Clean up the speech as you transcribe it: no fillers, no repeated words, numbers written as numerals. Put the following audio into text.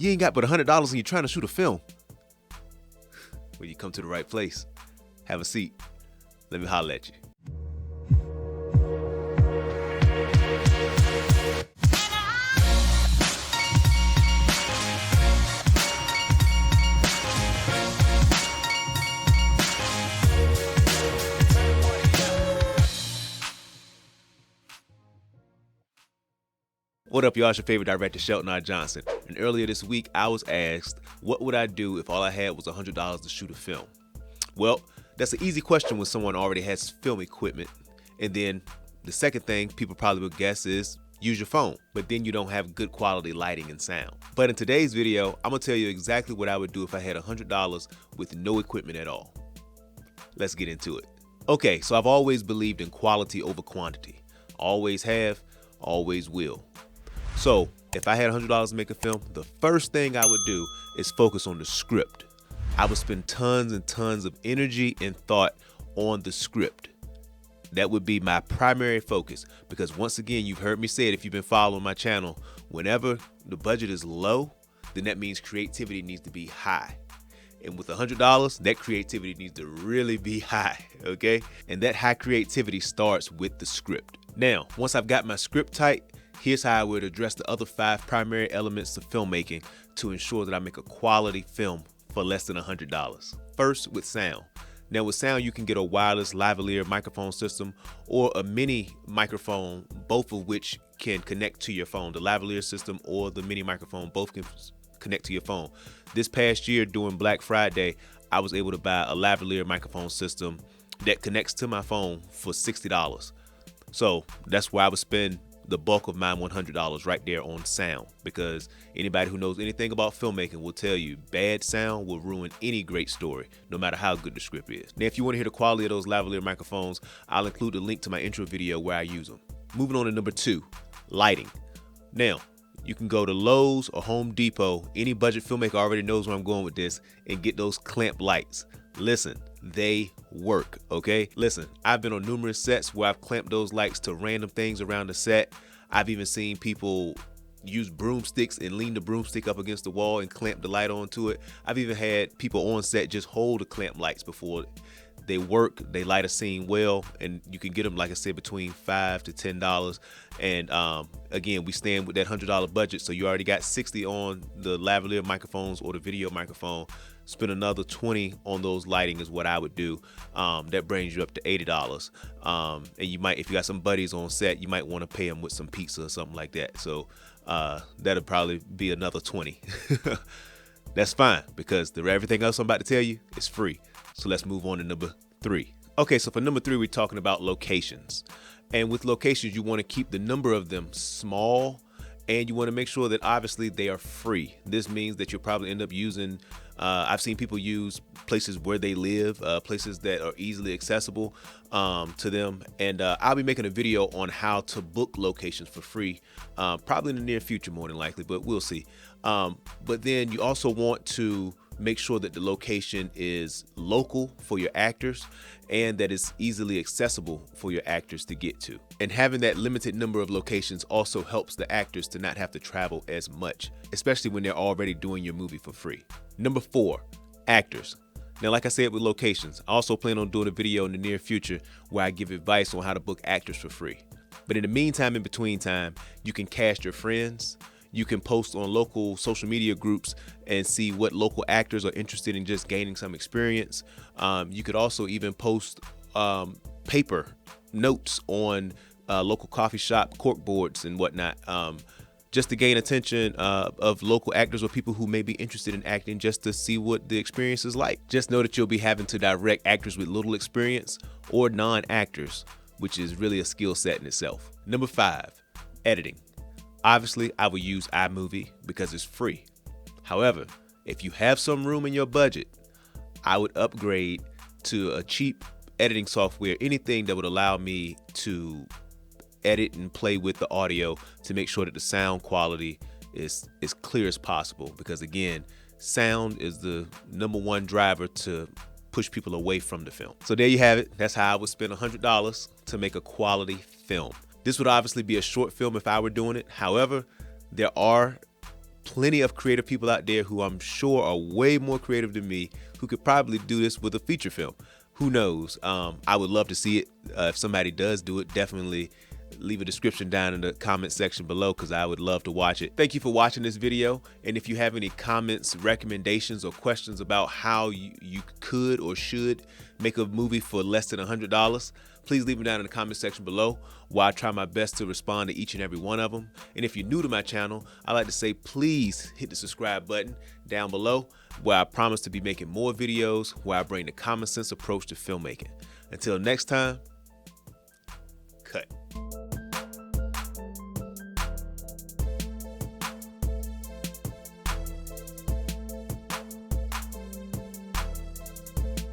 You ain't got but $100 and you're trying to shoot a film. Well, you come to the right place. Have a seat. Let me holler at you. What up, y'all? It's your favorite director, Shelton R. Johnson. And earlier this week, I was asked, what would I do if all I had was $100 to shoot a film? Well, that's an easy question when someone already has film equipment. And then the second thing people probably would guess is use your phone, but then you don't have good quality lighting and sound. But in today's video, I'm gonna tell you exactly what I would do if I had $100 with no equipment at all. Let's get into it. Okay, so I've always believed in quality over quantity. Always have, always will. So if I had $100 to make a film, the first thing I would do is focus on the script. I would spend tons and tons of energy and thought on the script. That would be my primary focus, because once again, you've heard me say it if you've been following my channel, whenever the budget is low, then that means creativity needs to be high. And with $100, that creativity needs to really be high, okay? And that high creativity starts with the script. Now, once I've got my script tight, here's how I would address the other 5 primary elements of filmmaking to ensure that I make a quality film for less than $100. First, with sound. Now with sound, you can get a wireless lavalier microphone system or a mini microphone, both of which can connect to your phone. The lavalier system or the mini microphone, both can connect to your phone. This past year during Black Friday, I was able to buy a lavalier microphone system that connects to my phone for $60. So that's where I would spend the bulk of my $100 right there on sound, because anybody who knows anything about filmmaking will tell you bad sound will ruin any great story, no matter how good the script is. Now, if you want to hear the quality of those lavalier microphones, I'll include a link to my intro video where I use them. Moving on to number 2, lighting. Now, you can go to Lowe's or Home Depot. Any budget filmmaker already knows where I'm going with this, and get those clamp lights. Listen, they work, okay? Listen, I've been on numerous sets where I've clamped those lights to random things around the set. I've even seen people use broomsticks and lean the broomstick up against the wall and clamp the light onto it. I've even had people on set just hold the clamp lights before. They work, they light a scene well, and you can get them, like I said, between $5 to $10. And again, we stand with that $100 budget, so you already got $60 on the lavalier microphones or the video microphone. Spend another $20 on those lighting is what I would do. That brings you up to $80. And you might, if you got some buddies on set, you might want to pay them with some pizza or something like that. So that'll probably be another $20. That's fine, because everything else I'm about to tell you is free. So let's move on to number 3. Okay, so for number 3, we're talking about locations. And with locations, you want to keep the number of them small, and you want to make sure that obviously they are free. This means that you'll probably end up using, I've seen people use places where they live, places that are easily accessible to them. And I'll be making a video on how to book locations for free, probably in the near future, more than likely, but we'll see. But then you also want to make sure that the location is local for your actors and that it's easily accessible for your actors to get to. And having that limited number of locations also helps the actors to not have to travel as much, especially when they're already doing your movie for free. Number 4, actors. Now, like I said with locations, I also plan on doing a video in the near future where I give advice on how to book actors for free. But in the meantime, in between time, you can cast your friends. You can post on local social media groups and see what local actors are interested in just gaining some experience. You could also even post paper notes on local coffee shop corkboards and whatnot, just to gain attention of local actors or people who may be interested in acting, just to see what the experience is like. Just know that you'll be having to direct actors with little experience or non-actors, which is really a skill set in itself. Number 5, editing. Obviously, I would use iMovie because it's free. However, if you have some room in your budget, I would upgrade to a cheap editing software, anything that would allow me to edit and play with the audio to make sure that the sound quality is as clear as possible. Because again, sound is the number 1 driver to push people away from the film. So there you have it. That's how I would spend $100 to make a quality film. This would obviously be a short film if I were doing it. However, there are plenty of creative people out there who I'm sure are way more creative than me who could probably do this with a feature film. Who knows? I would love to see it. If somebody does do it, definitely leave a description down in the comment section below because I would love to watch it. Thank you for watching this video. And if you have any comments, recommendations, or questions about how you could or should make a movie for less than $100, please leave them down in the comment section below while I try my best to respond to each and every one of them. And if you're new to my channel, I like to say please hit the subscribe button down below where I promise to be making more videos where I bring the common sense approach to filmmaking. Until next time,